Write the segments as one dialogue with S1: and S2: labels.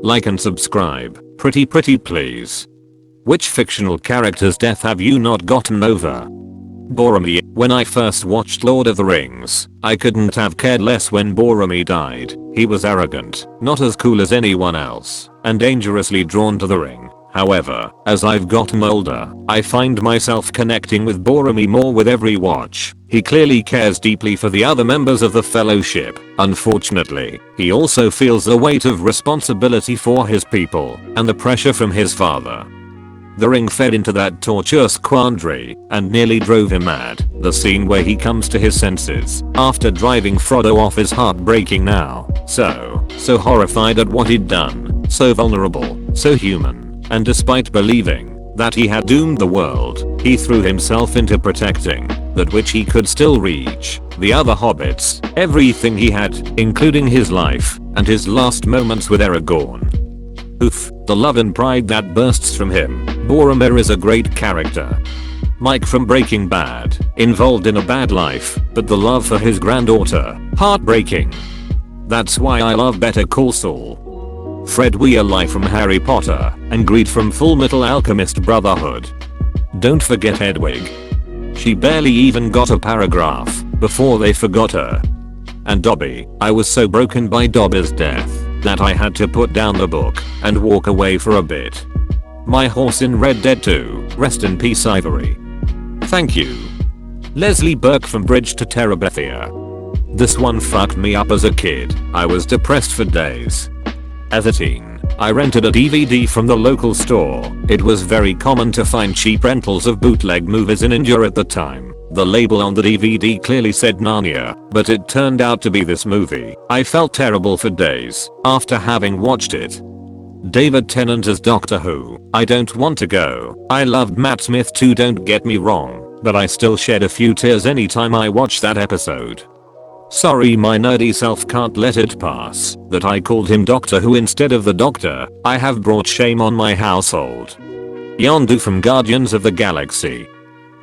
S1: Like and subscribe. Pretty please. Which fictional character's death have you not gotten over? Boromir. When I first watched Lord of the Rings, I couldn't have cared less when Boromir died. He was arrogant, not as cool as anyone else, and dangerously drawn to the ring. However, as I've gotten older, I find myself connecting with Boromir more with every watch. He clearly cares deeply for the other members of the Fellowship. Unfortunately, he also feels the weight of responsibility for his people and the pressure from his father. The ring fed into that tortuous quandary and nearly drove him mad. The scene where he comes to his senses after driving Frodo off is heartbreaking now. So horrified at what he'd done, so vulnerable, so human, and despite believing that he had doomed the world, he threw himself into protecting that which he could still reach. The other hobbits, everything he had, including his life and his last moments with Aragorn. Oof, the love and pride that bursts from him. Boromir is a great character. Mike from Breaking Bad, involved in a bad life, but the love for his granddaughter, heartbreaking. That's why I love Better Call Saul. Fred Weasley from Harry Potter, and Greed from Fullmetal Alchemist Brotherhood. Don't forget Hedwig. She barely even got a paragraph before they forgot her. And Dobby. I was so broken by Dobby's death that I had to put down the book and walk away for a bit. My horse in Red Dead 2, rest in peace Ivory. Thank you. Leslie Burke from Bridge to Terabithia. This one fucked me up as a kid. I was depressed for days. As a teen, I rented a DVD from the local store. It was very common to find cheap rentals of bootleg movies in India at the time. The label on the DVD clearly said Narnia, but it turned out to be this movie. I felt terrible for days after having watched it. David Tennant as Doctor Who. I don't want to go. I loved Matt Smith too, don't get me wrong, but I still shed a few tears anytime I watch that episode. Sorry, my nerdy self can't let it pass that I called him Doctor Who instead of the Doctor. I have brought shame on my household. Yondu from Guardians of the Galaxy.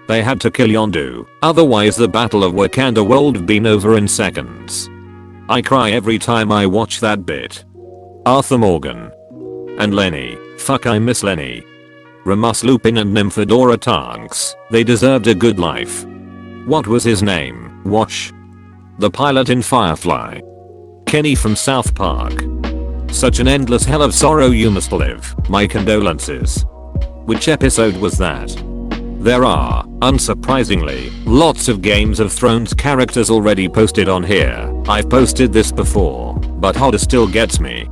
S1: They had to kill Yondu, otherwise the Battle of Wakanda would have been over in seconds. I cry every time I watch that bit. Arthur Morgan. And Lenny. Fuck, I miss Lenny. Remus Lupin and Nymphadora Tonks. They deserved a good life. What was his name? Wash? The pilot in Firefly. Kenny from South Park. Such an endless hell of sorrow you must live. My condolences. Which episode was that? There are, unsurprisingly, lots of Games of Thrones characters already posted on here. I've posted this before, but Hodder still gets me.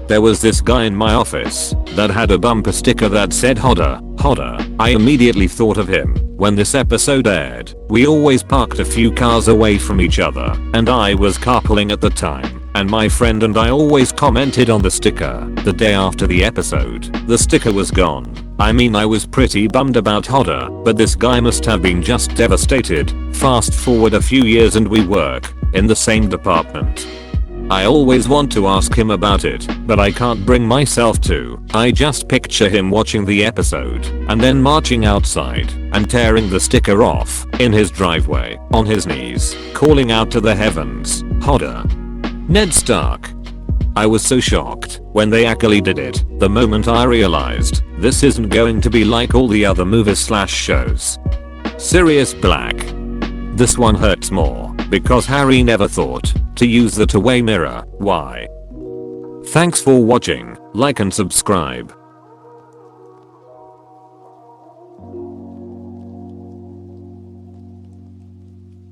S1: There was this guy in my office that had a bumper sticker that said Hodder, Hodder. I immediately thought of him when this episode aired. We always parked a few cars away from each other, and I was carpooling at the time. And my friend and I always commented on the sticker. The day after the episode, the sticker was gone. I mean, I was pretty bummed about Hodder, but this guy must have been just devastated. Fast forward a few years and we work in the same department. I always want to ask him about it, but I can't bring myself to. I just picture him watching the episode and then marching outside and tearing the sticker off in his driveway on his knees, calling out to the heavens, Hodder. Ned Stark. I was so shocked when they actually did it. The moment I realized this isn't going to be like all the other movies/shows. Sirius Black. This one hurts more because Harry never thought to use the two-way mirror. Why? Thanks for watching. Like and subscribe.